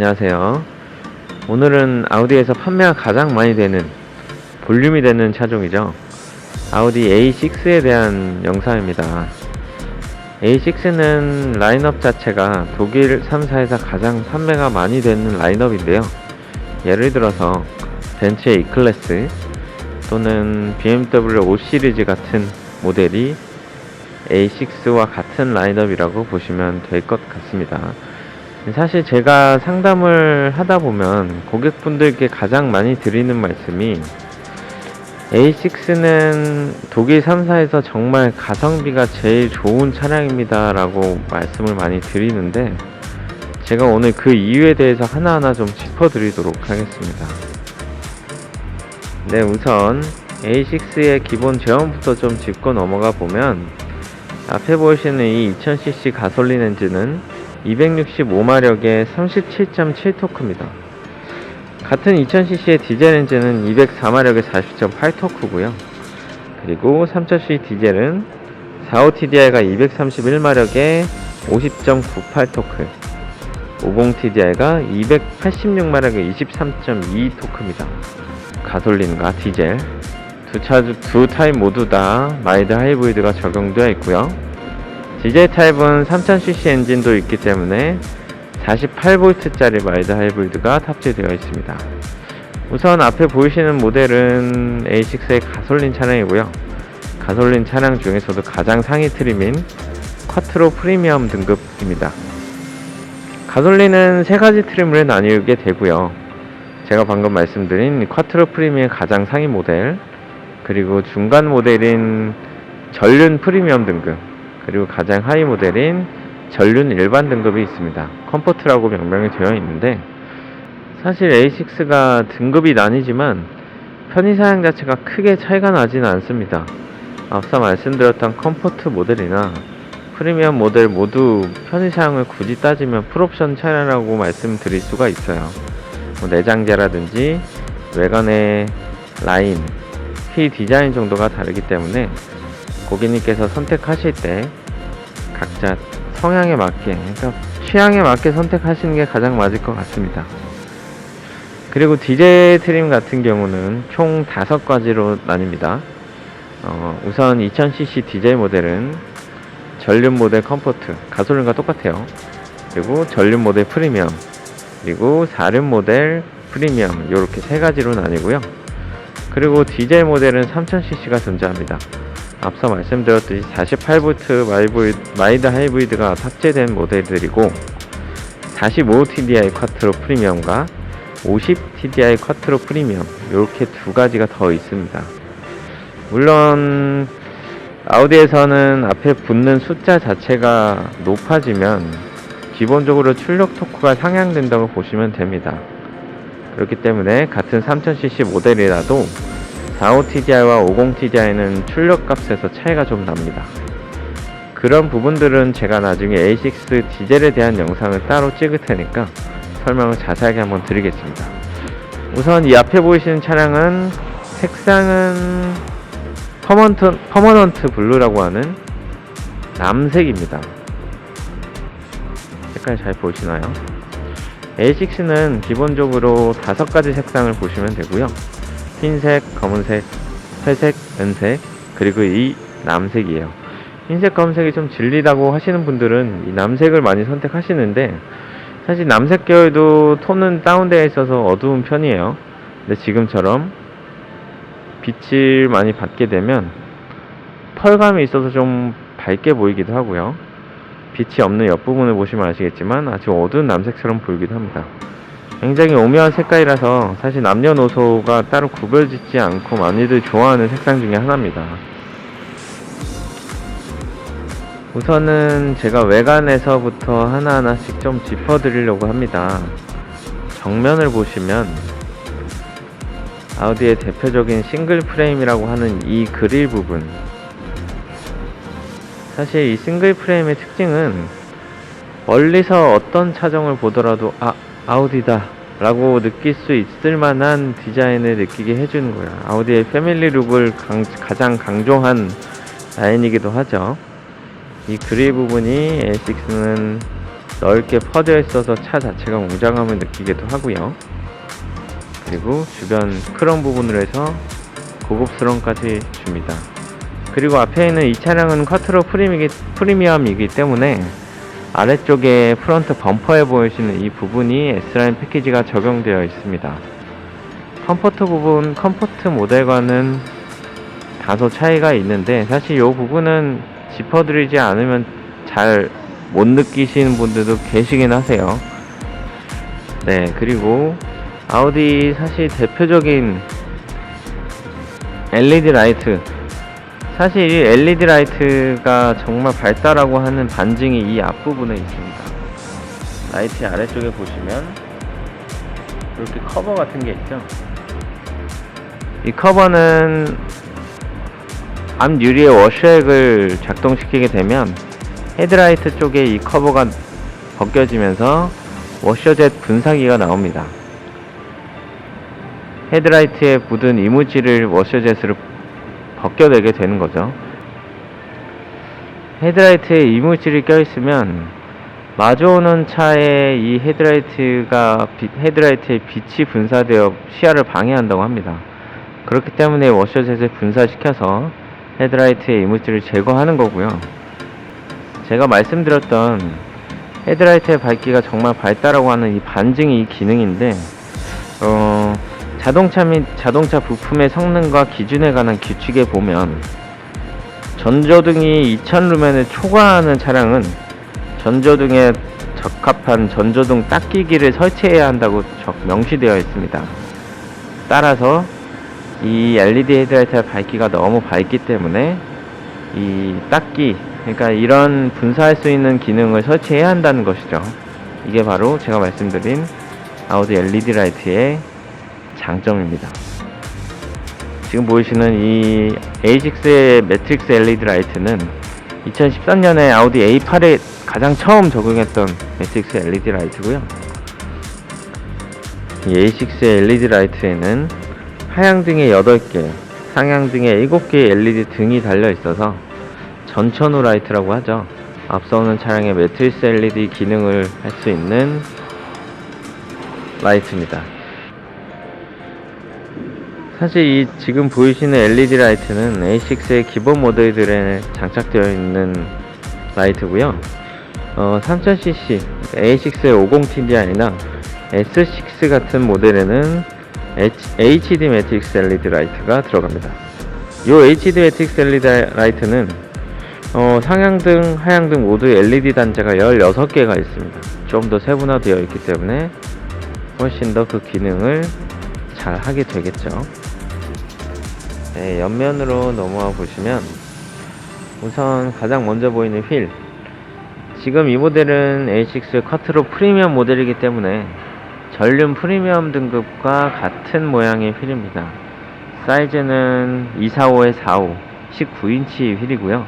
안녕하세요. 오늘은 아우디에서 판매가 가장 많이 되는 볼륨이 되는 차종이죠. 아우디 A6에 대한 영상입니다. A6는 라인업 자체가 독일 3사에서 가장 판매가 많이 되는 라인업인데요. 예를 들어서 벤츠의 E클래스 또는 BMW 5 시리즈 같은 모델이 A6와 같은 라인업이라고 보시면 될 것 같습니다. 사실 제가 상담을 하다 보면 고객분들께 가장 많이 드리는 말씀이 A6는 독일 3사에서 정말 가성비가 제일 좋은 차량입니다 라고 말씀을 많이 드리는데, 제가 오늘 그 이유에 대해서 하나하나 좀 짚어드리도록 하겠습니다. 네, 우선 A6의 기본 제원부터 좀 짚고 넘어가 보면, 앞에 보시는 이 2000cc 가솔린 엔진은 265마력의 37.7토크입니다. 같은 2000cc의 디젤 엔진은 204마력의 40.8토크고요. 그리고 3000cc 디젤은 45TDI가 231마력의 50.98토크, 50TDI가 286마력의 23.2토크입니다. 가솔린과 디젤 두 타입 모두 다 마일드 하이브리드가 적용되어 있고요. 디젤 타입은 3000cc 엔진도 있기 때문에 48V짜리 마일드 하이브리드가 탑재되어 있습니다. 우선 앞에 보이시는 모델은 A6의 가솔린 차량이고요. 가솔린 차량 중에서도 가장 상위 트림인 쿼트로 프리미엄 등급입니다. 가솔린은 세 가지 트림으로 나뉘게 되고요. 제가 방금 말씀드린 쿼트로 프리미엄 가장 상위 모델, 그리고 중간 모델인 전륜 프리미엄 등급, 그리고 가장 하위 모델인 전륜 일반 등급이 있습니다. 컴포트라고 명명이 되어 있는데, 사실 A6가 등급이 나뉘지만 편의사양 자체가 크게 차이가 나지는 않습니다. 앞서 말씀드렸던 컴포트 모델이나 프리미엄 모델 모두 편의사양을 굳이 따지면 풀옵션 차량이라고 말씀드릴 수가 있어요. 내장재라든지 외관의 라인, 휠 디자인 정도가 다르기 때문에 고객님께서 선택하실 때 각자 성향에 맞게, 그러니까 취향에 맞게 선택하시는 게 가장 맞을 것 같습니다. 그리고 디젤 트림 같은 경우는 총 5가지로 나뉩니다. 우선 2000cc 디젤 모델은 전륜 모델 컴포트, 가솔린과 똑같아요. 그리고 전륜 모델 프리미엄, 그리고 4륜 모델 프리미엄, 이렇게 3가지로 나뉘고요. 그리고 디젤 모델은 3000cc가 존재합니다. 앞서 말씀드렸듯이 48V 마일드 하이브리드가 탑재된 모델들이고, 45TDI 쿼트로 프리미엄과 50TDI 쿼트로 프리미엄, 이렇게 2가지가 더 있습니다. 물론 아우디에서는 앞에 붙는 숫자 자체가 높아지면 기본적으로 출력 토크가 상향된다고 보시면 됩니다. 그렇기 때문에 같은 3000cc 모델이라도 45TDI와 50TDI는 출력 값에서 차이가 좀 납니다. 그런 부분들은 제가 나중에 A6 디젤에 대한 영상을 따로 찍을 테니까 설명을 자세하게 한번 드리겠습니다. 우선 이 앞에 보이시는 차량은 색상은 퍼머넌트 블루라고 하는 남색입니다. 색깔 잘 보이시나요? A6는 기본적으로 5가지 색상을 보시면 되고요. 흰색, 검은색, 회색, 은색, 그리고 이 남색이에요. 흰색, 검은색이 좀 질리다고 하시는 분들은 이 남색을 많이 선택하시는데, 사실 남색 계열도 톤은 다운되어 있어서 어두운 편이에요. 근데 지금처럼 빛을 많이 받게 되면 펄감이 있어서 좀 밝게 보이기도 하고요. 빛이 없는 옆부분을 보시면 아시겠지만 아주 어두운 남색처럼 보이기도 합니다. 굉장히 오묘한 색깔이라서 사실 남녀노소가 따로 구별짓지 않고 많이들 좋아하는 색상 중에 하나입니다. 우선은 제가 외관에서부터 하나하나씩 좀 짚어드리려고 합니다. 정면을 보시면 아우디의 대표적인 싱글 프레임이라고 하는 이 그릴 부분, 사실 이 싱글 프레임의 특징은 멀리서 어떤 차종을 보더라도 아우디다 라고 느낄 수 있을 만한 디자인을 느끼게 해주는 거예요. 아우디의 패밀리 룩을 가장 강조한 라인이기도 하죠. 이 그릴 부분이 A6는 넓게 퍼져 있어서 차 자체가 웅장함을 느끼기도 하고요. 그리고 주변 크롬 부분으로 해서 고급스러움까지 줍니다. 그리고 앞에 있는 이 차량은 쿼트로 프리미엄이기 때문에 아래쪽에 프론트 범퍼에 보이시는 이 부분이 S라인 패키지가 적용되어 있습니다. 컴포트 부분, 컴포트 모델과는 다소 차이가 있는데 사실 이 부분은 짚어드리지 않으면 잘 못 느끼시는 분들도 계시긴 하세요. 네, 그리고 아우디 사실 대표적인 LED 라이트, 사실 이 LED 라이트가 정말 밝다라고 하는 반증이 이 앞부분에 있습니다. 라이트 아래쪽에 보시면 이렇게 커버 같은 게 있죠. 이 커버는 앞 유리에 워셔액을 작동시키게 되면 헤드라이트 쪽에 이 커버가 벗겨지면서 워셔젯 분사기가 나옵니다. 헤드라이트에 묻은 이물질을 워셔젯으로 벗겨내게 되는 거죠. 헤드라이트에 이물질이 껴있으면 마주오는 차에 이 헤드라이트의 빛이 분사되어 시야를 방해한다고 합니다. 그렇기 때문에 워셔젯을 분사시켜서 헤드라이트의 이물질을 제거하는 거고요. 제가 말씀드렸던 헤드라이트의 밝기가 정말 밝다라고 하는 이 반증이 이 기능인데, 자동차 및 자동차 부품의 성능과 기준에 관한 규칙에 보면 전조등이 2000루멘을 초과하는 차량은 전조등에 적합한 전조등 닦이기를 설치해야 한다고 명시되어 있습니다. 따라서 이 LED 헤드라이트의 밝기가 너무 밝기 때문에 이 닦기, 그러니까 이런 분사할 수 있는 기능을 설치해야 한다는 것이죠. 이게 바로 제가 말씀드린 아우디 LED 라이트의 장점입니다. 지금 보이시는 이 A6의 매트릭스 LED 라이트는 2013년에 아우디 A8에 가장 처음 적용했던 매트릭스 LED 라이트고요. 이 A6의 LED 라이트에는 하향등에 8개, 상향등에 7개의 LED 등이 달려 있어서 전천후 라이트라고 하죠. 앞서 오는 차량의 매트리스 LED 기능을 할 수 있는 라이트입니다. 사실 이 지금 보이시는 LED 라이트는 A6의 기본 모델들에 장착되어 있는 라이트고요. 3000cc A6의 50TDI나 S6 같은 모델에는 HD 매트릭스 LED 라이트가 들어갑니다. 이 HD 매트릭스 LED 라이트는 상향등, 하향등 모두 LED 단자가 16개가 있습니다. 좀 더 세분화되어 있기 때문에 훨씬 더 그 기능을 잘 하게 되겠죠. 네, 옆면으로 넘어와 보시면 우선 가장 먼저 보이는 휠, 지금 이 모델은 A6 쿼트로 프리미엄 모델이기 때문에 전륜 프리미엄 등급과 같은 모양의 휠입니다. 사이즈는 245에 45, 19인치 휠이고요.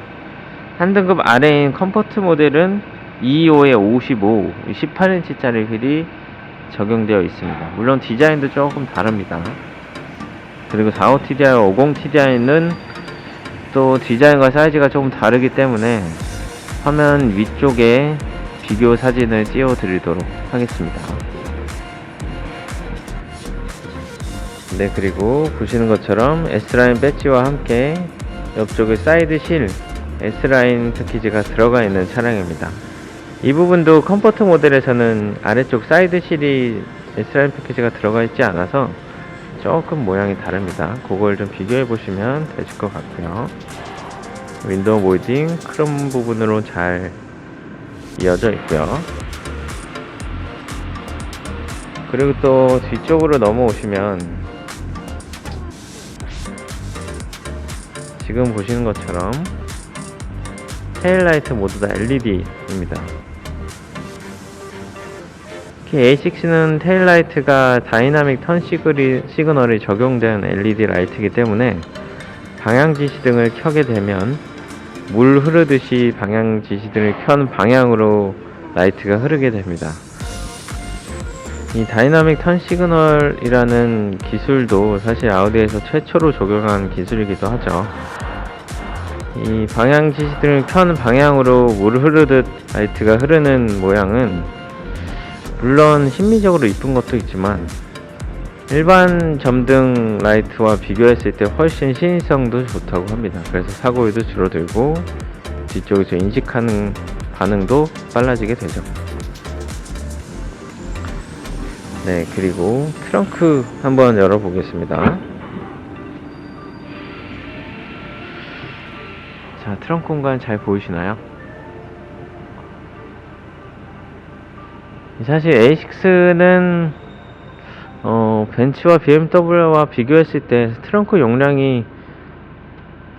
한 등급 아래인 컴포트 모델은 225에 55, 18인치짜리 휠이 적용되어 있습니다. 물론 디자인도 조금 다릅니다. 그리고 45TDI와 50TDI는 또 디자인과 사이즈가 조금 다르기 때문에 화면 위쪽에 비교 사진을 띄워 드리도록 하겠습니다. 네, 그리고 보시는 것처럼 S라인 배지와 함께 옆쪽에 사이드 실 S라인 패키지가 들어가 있는 차량입니다. 이 부분도 컴포트 모델에서는 아래쪽 사이드 실이 S라인 패키지가 들어가 있지 않아서 조금 모양이 다릅니다. 그걸 좀 비교해 보시면 되실 것 같고요. 윈도우 몰딩 크롬 부분으로 잘 이어져 있고요. 그리고 또 뒤쪽으로 넘어오시면 지금 보시는 것처럼 테일라이트 모두 다 LED입니다. 특히 A6는 테일라이트가 다이나믹 턴 시그널이 적용된 LED 라이트이기 때문에 방향 지시등을 켜게 되면 물 흐르듯이 방향 지시등을 켠 방향으로 라이트가 흐르게 됩니다. 이 다이나믹 턴 시그널이라는 기술도 사실 아우디에서 최초로 적용한 기술이기도 하죠. 이 방향 지시등을 켠 방향으로 물 흐르듯 라이트가 흐르는 모양은 물론 심미적으로 이쁜 것도 있지만 일반 점등 라이트와 비교했을 때 훨씬 신의성도 좋다고 합니다. 그래서 사고율도 줄어들고 뒤쪽에서 인식하는 반응도 빨라지게 되죠. 네, 그리고 트렁크 한번 열어보겠습니다. 자, 트렁크 공간 잘 보이시나요? 사실 A6는 벤츠와 BMW와 비교했을 때 트렁크 용량이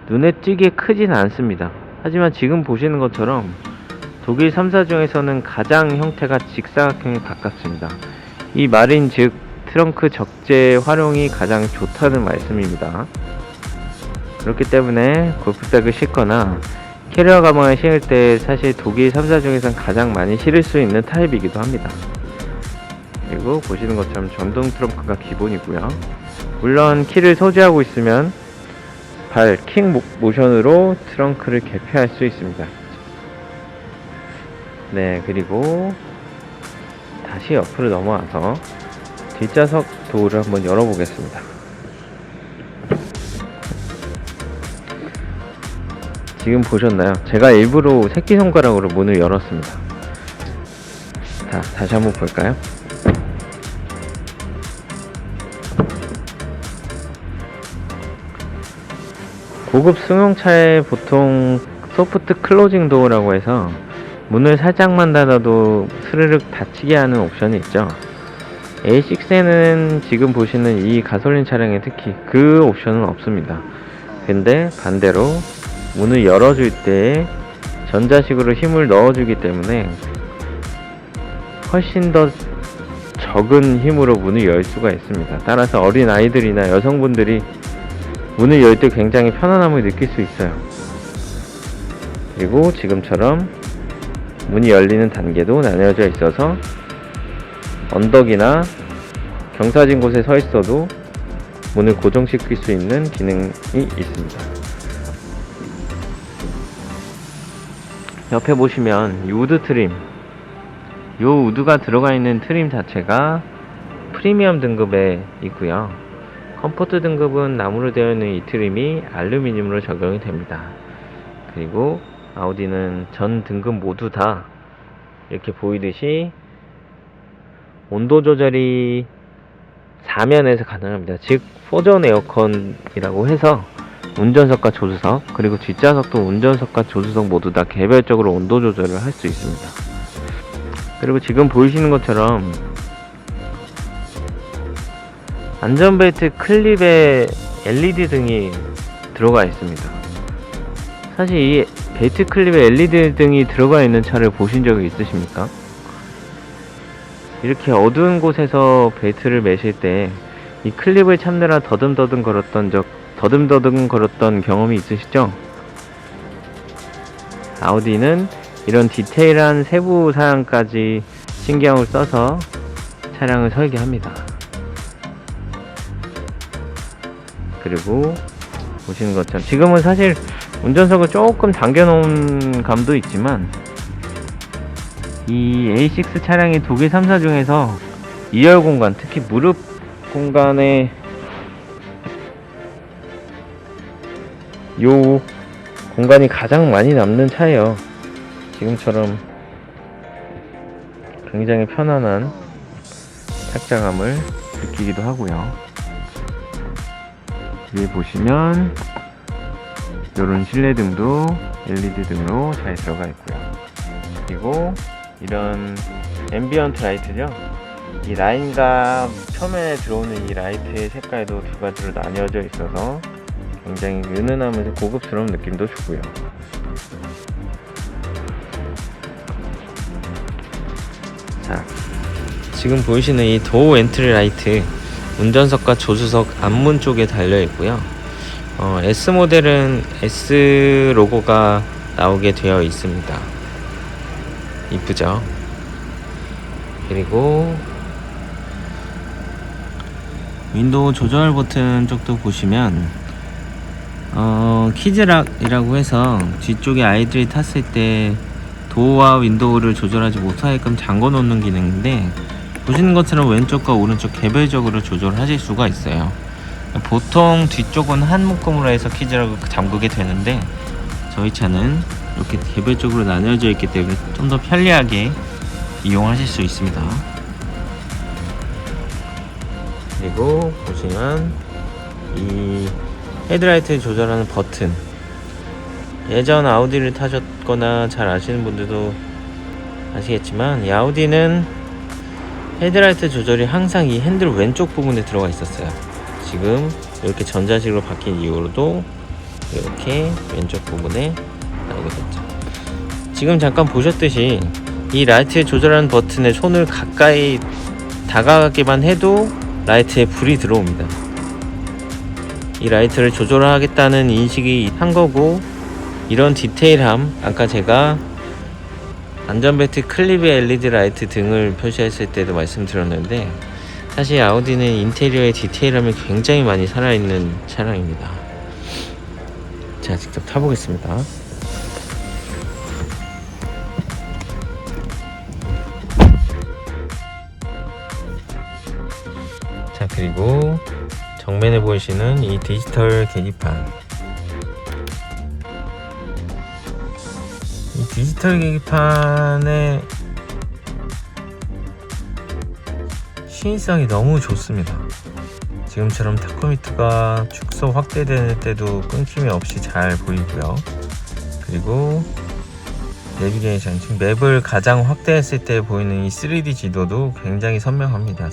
눈에 띄게 크진 않습니다. 하지만 지금 보시는 것처럼 독일 3사 중에서는 가장 형태가 직사각형에 가깝습니다. 이 말인 즉 트렁크 적재 활용이 가장 좋다는 말씀입니다. 그렇기 때문에 골프백을 싣거나 캐리어 가방을 실을 때 사실 독일 3사 중에선 가장 많이 실을 수 있는 타입이기도 합니다. 그리고 보시는 것처럼 전동 트렁크가 기본이고요. 물론 키를 소지하고 있으면 발 킥 모션으로 트렁크를 개폐할 수 있습니다. 네, 그리고 다시 옆으로 넘어와서 뒷좌석 도어를 한번 열어보겠습니다. 지금 보셨나요? 제가 일부러 새끼손가락으로 문을 열었습니다. 자, 다시 한번 볼까요? 고급 승용차에 보통 소프트 클로징 도어라고 해서 문을 살짝만 닫아도 스르륵 닫히게 하는 옵션이 있죠. A6에는 지금 보시는 이 가솔린 차량에 특히 그 옵션은 없습니다. 근데 반대로 문을 열어줄 때 전자식으로 힘을 넣어주기 때문에 훨씬 더 적은 힘으로 문을 열 수가 있습니다. 따라서 어린 아이들이나 여성분들이 문을 열 때 굉장히 편안함을 느낄 수 있어요. 그리고 지금처럼 문이 열리는 단계도 나뉘어져 있어서 언덕이나 경사진 곳에 서 있어도 문을 고정시킬 수 있는 기능이 있습니다. 옆에 보시면 이 우드 트림, 이 우드가 들어가 있는 트림 자체가 프리미엄 등급에 있고요. 컴포트 등급은 나무로 되어 있는 이 트림이 알루미늄으로 적용이 됩니다. 그리고 아우디는 전 등급 모두 다 이렇게 보이듯이 온도 조절이 4면에서 가능합니다. 즉 4존 에어컨이라고 해서 운전석과 조수석 그리고 뒷좌석도 운전석과 조수석 모두 다 개별적으로 온도 조절을 할 수 있습니다. 그리고 지금 보이시는 것처럼 안전벨트 클립에 LED 등이 들어가 있습니다. 사실 이 벨트 클립에 LED 등이 들어가 있는 차를 보신 적이 있으십니까? 이렇게 어두운 곳에서 벨트를 매실 때 이 클립을 찾느라 더듬더듬 걸었던 경험이 있으시죠? 아우디는 이런 디테일한 세부 사항까지 신경을 써서 차량을 설계합니다. 그리고 보시는 것처럼 지금은 사실 운전석을 조금 당겨놓은 감도 있지만 이 A6 차량이 독일 3사 중에서 2열 공간, 특히 무릎 공간에 요 공간이 가장 많이 남는 차예요. 지금처럼 굉장히 편안한 착장감을 느끼기도 하고요. 위에 보시면 이런 실내등도 LED 등으로 잘 들어가 있고요. 그리고 이런 앰비언트 라이트죠. 이 라인과 표면에 들어오는 이 라이트의 색깔도 두 가지로 나뉘어져 있어서 굉장히 은은하면서 고급스러운 느낌도 주고요. 자, 지금 보이시는 이 도어 엔트리 라이트 운전석과 조수석 앞문 쪽에 달려 있고요. S 모델은 S 로고가 나오게 되어 있습니다. 이쁘죠? 그리고 윈도우 조절 버튼 쪽도 보시면 키즈락이라고 해서 뒤쪽에 아이들이 탔을 때 도어와 윈도우를 조절하지 못하게끔 잠궈 놓는 기능인데, 보시는 것처럼 왼쪽과 오른쪽 개별적으로 조절하실 수가 있어요. 보통 뒤쪽은 한 묶음으로 해서 키즈락을 잠그게 되는데, 저희 차는 이렇게 개별적으로 나뉘어져 있기 때문에 좀 더 편리하게 이용하실 수 있습니다. 그리고 보시면 이 헤드라이트 조절하는 버튼, 예전 아우디를 타셨거나 잘 아시는 분들도 아시겠지만, 이 아우디는 헤드라이트 조절이 항상 이 핸들 왼쪽 부분에 들어가 있었어요. 지금 이렇게 전자식으로 바뀐 이후로도 이렇게 왼쪽 부분에 나오게 됐죠. 지금 잠깐 보셨듯이 이 라이트 조절하는 버튼에 손을 가까이 다가가기만 해도 라이트에 불이 들어옵니다. 이 라이트를 조절하겠다는 인식이 한 거고, 이런 디테일함, 아까 제가 안전벨트 클립에 LED 라이트 등을 표시했을 때도 말씀드렸는데, 사실 아우디는 인테리어의 디테일함이 굉장히 많이 살아있는 차량입니다. 자, 직접 타보겠습니다. 자, 그리고 정면에 보이시는 이 디지털 계기판, 이 디지털 계기판의 시인성이 너무 좋습니다. 지금처럼 타코미터가 축소 확대될 때도 끊김이 없이 잘 보이고요. 그리고 내비게이션, 지금 맵을 가장 확대했을 때 보이는 이 3D 지도도 굉장히 선명합니다.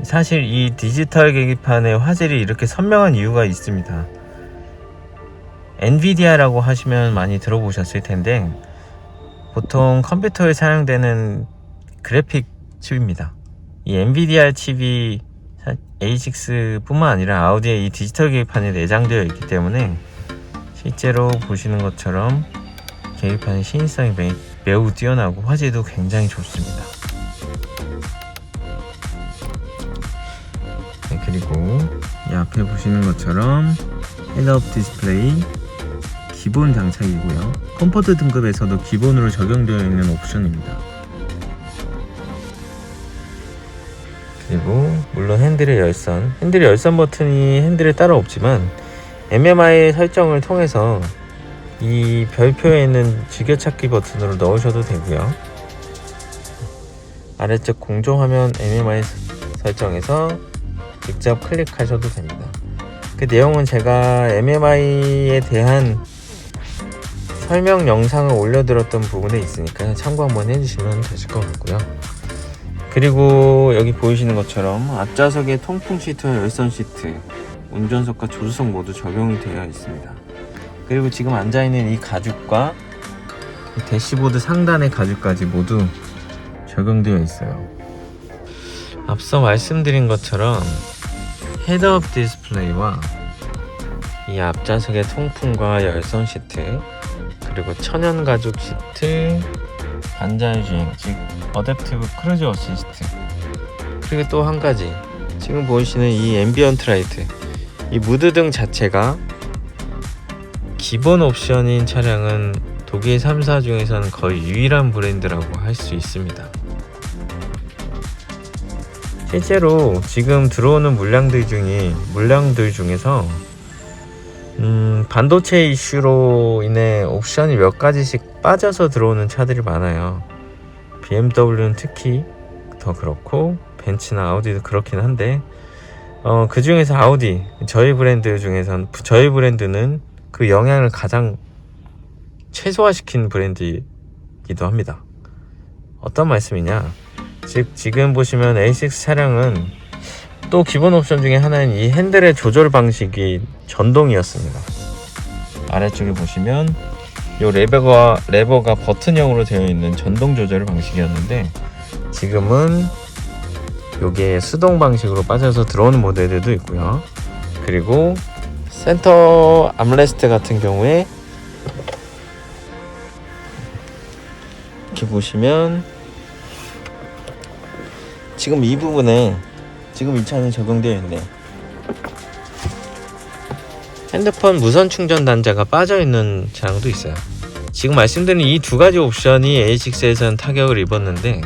사실 이 디지털 계기판의 화질이 이렇게 선명한 이유가 있습니다. 엔비디아라고 하시면 많이 들어보셨을 텐데, 보통 컴퓨터에 사용되는 그래픽 칩입니다. 이 엔비디아 칩이 A6 뿐만 아니라 아우디의 이 디지털 계기판에 내장되어 있기 때문에 실제로 보시는 것처럼 계기판의 신인성이 매우 뛰어나고 화질도 굉장히 좋습니다. 네, 그리고 이 앞에 보시는 것처럼 헤드업 디스플레이 기본 장착이고요. 컴포트 등급에서도 기본으로 적용되어 있는 옵션입니다. 그리고 물론 핸들의 열선 버튼이 핸들에 따로 없지만 MMI 설정을 통해서 이 별표에 있는 즐겨찾기 버튼으로 넣으셔도 되고요. 아래쪽 공조화면 MMI 설정에서 직접 클릭하셔도 됩니다. 그 내용은 제가 MMI에 대한 설명 영상을 올려드렸던 부분에 있으니까 참고 한번 해주시면 되실 것 같고요. 그리고 여기 보이시는 것처럼 앞좌석에 통풍 시트와 열선 시트, 운전석과 조수석 모두 적용이 되어 있습니다. 그리고 지금 앉아있는 이 가죽과 이 대시보드 상단의 가죽까지 모두 적용되어 있어요. 앞서 말씀드린 것처럼 헤드업 디스플레이와 이 앞좌석의 통풍과 열선 시트, 그리고 천연 가죽 시트, 반자율주행, 즉 어댑티브 크루즈 어시스트, 그리고 또 한 가지, 지금 보이시는 이 앰비언트 라이트, 이 무드등 자체가 기본 옵션인 차량은 독일 3사 중에서는 거의 유일한 브랜드라고 할 수 있습니다. 실제로 지금 들어오는 물량들 중에서 반도체 이슈로 인해 옵션이 몇 가지씩 빠져서 들어오는 차들이 많아요. BMW는 특히 더 그렇고 벤츠나 아우디도 그렇긴 한데, 그 중에서 아우디, 저희 브랜드는 그 영향을 가장 최소화시킨 브랜드이기도 합니다. 어떤 말씀이냐, 즉 지금 보시면 A6 차량은 또 기본 옵션 중에 하나인 이 핸들의 조절 방식이 전동이었습니다. 아래쪽에 보시면 이 레버가 버튼형으로 되어 있는 전동 조절 방식이었는데, 지금은 이게 수동 방식으로 빠져서 들어오는 모델들도 있고요. 그리고 센터 암레스트 같은 경우에 이렇게 보시면 지금 이 부분에 지금 이 차는 적용되어 있네요. 핸드폰 무선 충전 단자가 빠져있는 차량도 있어요. 지금 말씀드린 이 두 가지 옵션이 A6에서는 타격을 입었는데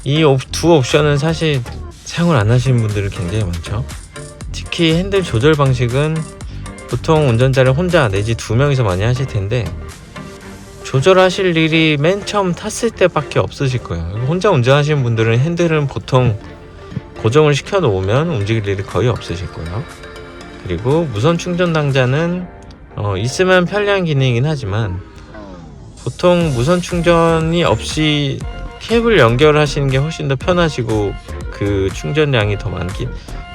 이 두 옵션은 사실 사용을 안 하시는 분들이 굉장히 많죠. 특히 핸들 조절 방식은 보통 운전자를 혼자 내지 두 명이서 많이 하실 텐데 조절하실 일이 맨 처음 탔을 때밖에 없으실 거예요. 혼자 운전하시는 분들은 핸들은 보통 고정을 시켜 놓으면 움직일 일이 거의 없으실 거예요. 그리고 무선 충전 단자는 있으면 편리한 기능이긴 하지만 보통 무선 충전이 없이 케이블 연결하시는 게 훨씬 더 편하시고 그 충전량이 더 많기,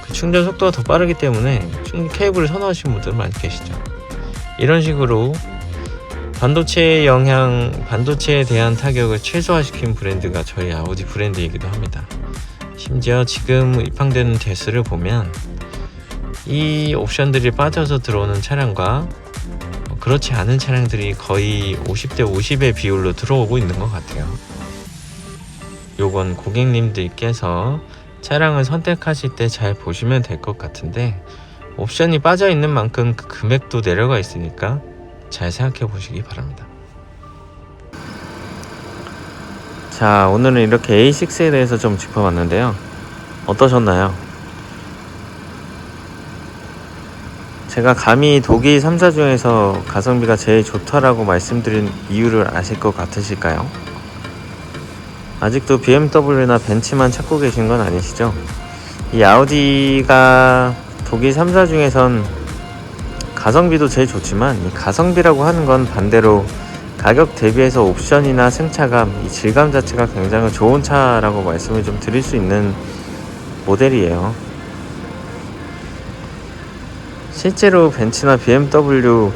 그 충전 속도가 더 빠르기 때문에 케이블을 선호하시는 분들 많이 계시죠. 이런 식으로 반도체의 영향, 반도체에 대한 타격을 최소화시킨 브랜드가 저희 아우디 브랜드이기도 합니다. 심지어 지금 입항되는 대수를 보면 이 옵션들이 빠져서 들어오는 차량과 그렇지 않은 차량들이 거의 50대 50의 비율로 들어오고 있는 것 같아요. 요건 고객님들께서 차량을 선택하실 때 잘 보시면 될 것 같은데 옵션이 빠져 있는 만큼 그 금액도 내려가 있으니까 잘 생각해 보시기 바랍니다. 자, 오늘은 이렇게 A6에 대해서 좀 짚어봤는데요. 어떠셨나요? 제가 감히 독일 3사 중에서 가성비가 제일 좋다라고 말씀드린 이유를 아실 것 같으실까요? 아직도 BMW나 벤츠만 찾고 계신 건 아니시죠? 이 아우디가 독일 3사 중에선 가성비도 제일 좋지만 이 가성비라고 하는 건 반대로 가격 대비해서 옵션이나 승차감, 이 질감 자체가 굉장히 좋은 차라고 말씀을 좀 드릴 수 있는 모델이에요. 실제로 벤츠나 BMW와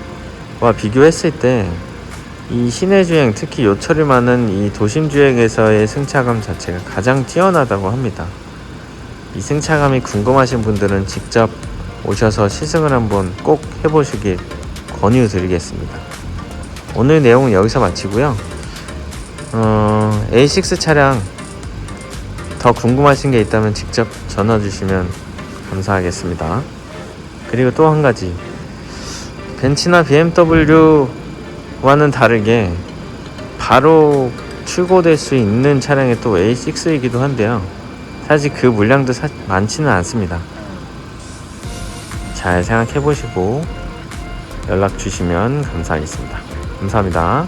비교했을 때 이 시내주행, 특히 요철이 많은 이 도심주행에서의 승차감 자체가 가장 뛰어나다고 합니다. 이 승차감이 궁금하신 분들은 직접 오셔서 시승을 한번 꼭 해보시길 권유드리겠습니다. 오늘 내용은 여기서 마치고요. A6 차량 더 궁금하신 게 있다면 직접 전화 주시면 감사하겠습니다. 그리고 또 한 가지, 벤츠나 BMW와는 다르게 바로 출고될 수 있는 차량이 또 A6이기도 한데요. 사실 그 물량도 많지는 않습니다. 잘 생각해 보시고 연락 주시면 감사하겠습니다. 감사합니다.